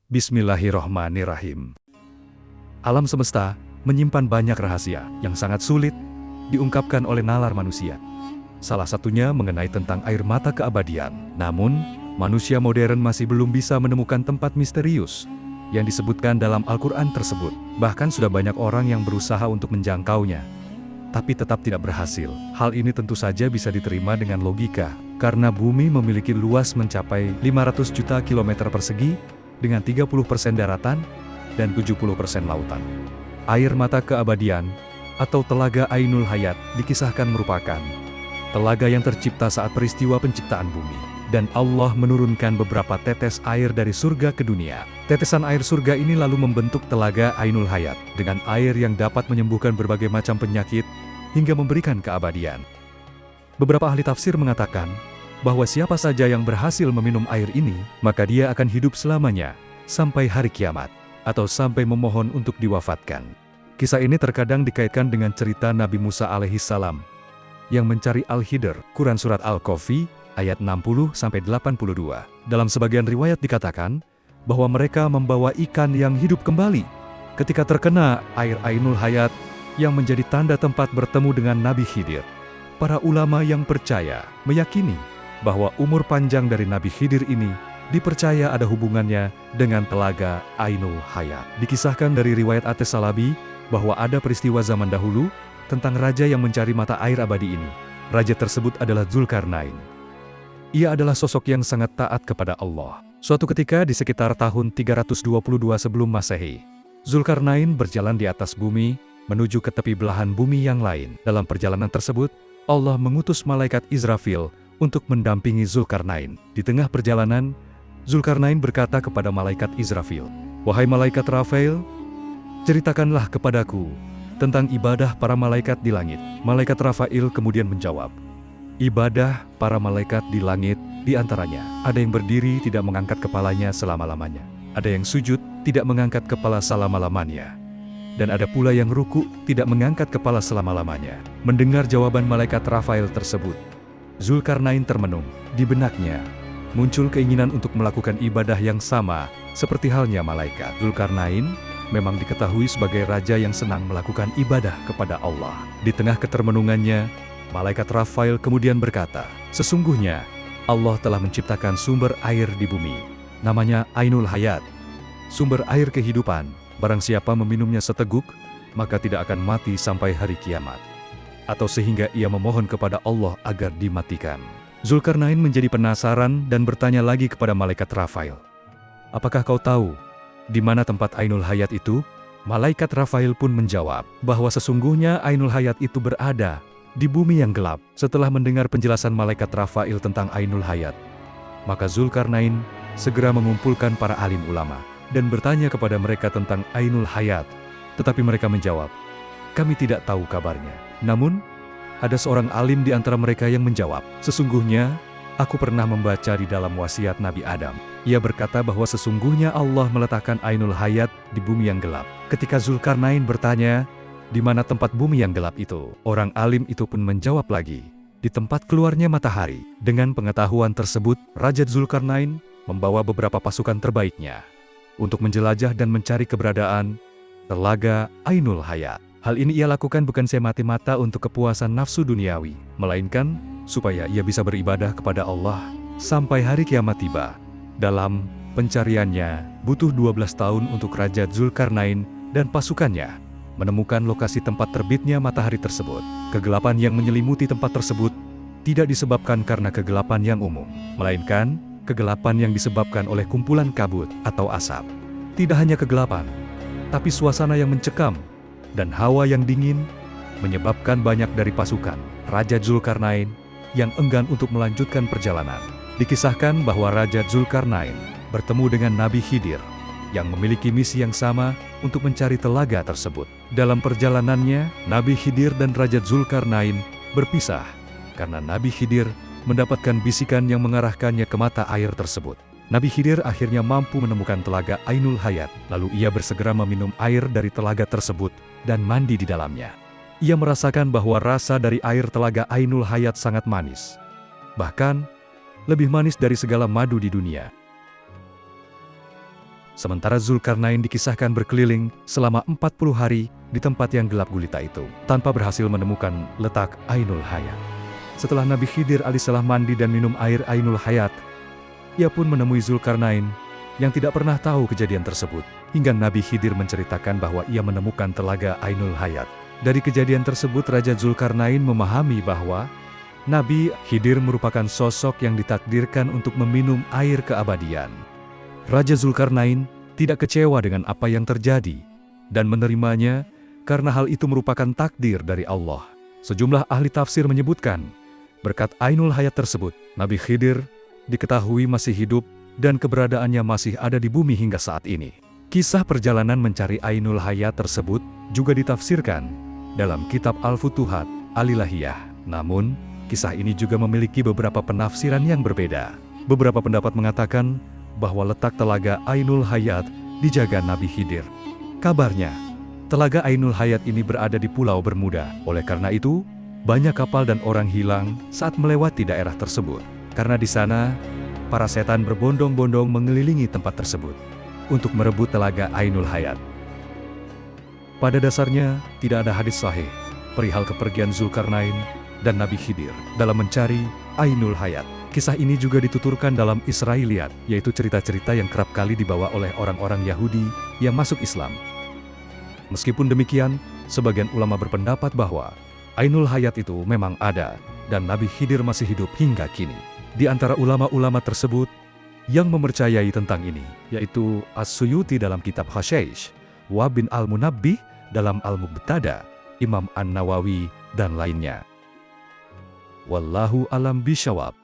Bismillahirrohmanirrahim. Alam semesta menyimpan banyak rahasia yang sangat sulit diungkapkan oleh nalar manusia. Salah satunya mengenai tentang air mata keabadian. Namun, manusia modern masih belum bisa menemukan tempat misterius yang disebutkan dalam Al-Quran tersebut. Bahkan sudah banyak orang yang berusaha untuk menjangkaunya, tapi tetap tidak berhasil. Hal ini tentu saja bisa diterima dengan logika, karena bumi memiliki luas mencapai 500 juta kilometer persegi, dengan 30% daratan dan 70% lautan. Air mata keabadian atau telaga Ainul Hayat dikisahkan merupakan telaga yang tercipta saat peristiwa penciptaan bumi, dan Allah menurunkan beberapa tetes air dari surga ke dunia. Tetesan air surga ini lalu membentuk telaga Ainul Hayat dengan air yang dapat menyembuhkan berbagai macam penyakit hingga memberikan keabadian. Beberapa ahli tafsir mengatakan bahwa siapa saja yang berhasil meminum air ini, maka dia akan hidup selamanya, sampai hari kiamat, atau sampai memohon untuk diwafatkan. Kisah ini terkadang dikaitkan dengan cerita Nabi Musa alaihissalam, yang mencari Al-Hidr, Quran Surat Al-Kahfi, ayat 60-82. Dalam sebagian riwayat dikatakan, bahwa mereka membawa ikan yang hidup kembali, ketika terkena air Ainul Hayat, yang menjadi tanda tempat bertemu dengan Nabi Khidir. Para ulama yang percaya, meyakini, bahwa umur panjang dari Nabi Khidir ini dipercaya ada hubungannya dengan telaga Ainul Hayat. Dikisahkan dari riwayat At-Salabi bahwa ada peristiwa zaman dahulu tentang raja yang mencari mata air abadi ini. Raja tersebut adalah Zulkarnain. Ia adalah sosok yang sangat taat kepada Allah. Suatu ketika di sekitar tahun 322 sebelum Masehi, Zulkarnain berjalan di atas bumi menuju ke tepi belahan bumi yang lain. Dalam perjalanan tersebut, Allah mengutus malaikat Israfil untuk mendampingi Zulkarnain. Di tengah perjalanan, Zulkarnain berkata kepada malaikat Israfil, "Wahai malaikat Rafael, ceritakanlah kepadaku tentang ibadah para malaikat di langit." Malaikat Rafael kemudian menjawab, "Ibadah para malaikat di langit di antaranya ada yang berdiri tidak mengangkat kepalanya selama-lamanya, ada yang sujud tidak mengangkat kepala selama-lamanya, dan ada pula yang ruku tidak mengangkat kepala selama-lamanya." Mendengar jawaban malaikat Rafael tersebut, Zulkarnain termenung. Di benaknya muncul keinginan untuk melakukan ibadah yang sama seperti halnya malaikat. Zulkarnain memang diketahui sebagai raja yang senang melakukan ibadah kepada Allah. Di tengah ketermenungannya, malaikat Rafael kemudian berkata, "Sesungguhnya Allah telah menciptakan sumber air di bumi. Namanya Ainul Hayat, sumber air kehidupan. Barang siapa meminumnya seteguk, maka tidak akan mati sampai hari kiamat, atau sehingga ia memohon kepada Allah agar dimatikan." Zulkarnain menjadi penasaran dan bertanya lagi kepada malaikat Rafael, "Apakah kau tahu di mana tempat Ainul Hayat itu?" Malaikat Rafael pun menjawab bahwa sesungguhnya Ainul Hayat itu berada di bumi yang gelap. Setelah mendengar penjelasan malaikat Rafael tentang Ainul Hayat, maka Zulkarnain segera mengumpulkan para alim ulama dan bertanya kepada mereka tentang Ainul Hayat. Tetapi mereka menjawab, "Kami tidak tahu kabarnya." Namun, ada seorang alim di antara mereka yang menjawab, "Sesungguhnya, aku pernah membaca di dalam wasiat Nabi Adam. Ia berkata bahwa sesungguhnya Allah meletakkan Ainul Hayat di bumi yang gelap." Ketika Zulkarnain bertanya, "Di mana tempat bumi yang gelap itu?" orang alim itu pun menjawab lagi, "Di tempat keluarnya matahari." Dengan pengetahuan tersebut, Raja Zulkarnain membawa beberapa pasukan terbaiknya untuk menjelajah dan mencari keberadaan telaga Ainul Hayat. Hal ini ia lakukan bukan semata-mata untuk kepuasan nafsu duniawi, melainkan supaya ia bisa beribadah kepada Allah sampai hari kiamat tiba. Dalam pencariannya, butuh 12 tahun untuk Raja Zulkarnain dan pasukannya menemukan lokasi tempat terbitnya matahari tersebut. Kegelapan yang menyelimuti tempat tersebut tidak disebabkan karena kegelapan yang umum, melainkan kegelapan yang disebabkan oleh kumpulan kabut atau asap. Tidak hanya kegelapan, tapi suasana yang mencekam dan hawa yang dingin menyebabkan banyak dari pasukan Raja Zulkarnain yang enggan untuk melanjutkan perjalanan. Dikisahkan bahwa Raja Zulkarnain bertemu dengan Nabi Khidir yang memiliki misi yang sama untuk mencari telaga tersebut. Dalam perjalanannya, Nabi Khidir dan Raja Zulkarnain berpisah karena Nabi Khidir mendapatkan bisikan yang mengarahkannya ke mata air tersebut. Nabi Khidir akhirnya mampu menemukan telaga Ainul Hayat, lalu ia bersegera meminum air dari telaga tersebut dan mandi di dalamnya. Ia merasakan bahwa rasa dari air telaga Ainul Hayat sangat manis, bahkan lebih manis dari segala madu di dunia. Sementara Zulkarnain dikisahkan berkeliling selama 40 hari di tempat yang gelap gulita itu, tanpa berhasil menemukan letak Ainul Hayat. Setelah Nabi Khidir alaihissalam mandi dan minum air Ainul Hayat, ia pun menemui Zulkarnain yang tidak pernah tahu kejadian tersebut, hingga Nabi Khidir menceritakan bahwa ia menemukan telaga Ainul Hayat. Dari kejadian tersebut, Raja Zulkarnain memahami bahwa Nabi Khidir merupakan sosok yang ditakdirkan untuk meminum air keabadian. Raja Zulkarnain tidak kecewa dengan apa yang terjadi dan menerimanya karena hal itu merupakan takdir dari Allah. Sejumlah ahli tafsir menyebutkan, berkat Ainul Hayat tersebut, Nabi Khidir diketahui masih hidup dan keberadaannya masih ada di bumi hingga saat ini. Kisah perjalanan mencari Ainul Hayat tersebut juga ditafsirkan dalam kitab Al-Futuhat Al-Ilahiyah. Namun, kisah ini juga memiliki beberapa penafsiran yang berbeda. Beberapa pendapat mengatakan bahwa letak telaga Ainul Hayat dijaga Nabi Khidir. Kabarnya, telaga Ainul Hayat ini berada di Pulau Bermuda. Oleh karena itu, banyak kapal dan orang hilang saat melewati daerah tersebut. Karena di sana, para setan berbondong-bondong mengelilingi tempat tersebut untuk merebut telaga Ainul Hayat. Pada dasarnya, tidak ada hadis sahih perihal kepergian Zulkarnain dan Nabi Khidir dalam mencari Ainul Hayat. Kisah ini juga dituturkan dalam Israiliyat, yaitu cerita-cerita yang kerap kali dibawa oleh orang-orang Yahudi yang masuk Islam. Meskipun demikian, sebagian ulama berpendapat bahwa Ainul Hayat itu memang ada dan Nabi Khidir masih hidup hingga kini. Di antara ulama-ulama tersebut yang mempercayai tentang ini, yaitu As-Suyuti dalam kitab Khashaish, Wahb bin Al-Munabbih dalam Al-Mubtada, Imam An-Nawawi, dan lainnya. Wallahu alam bishawab.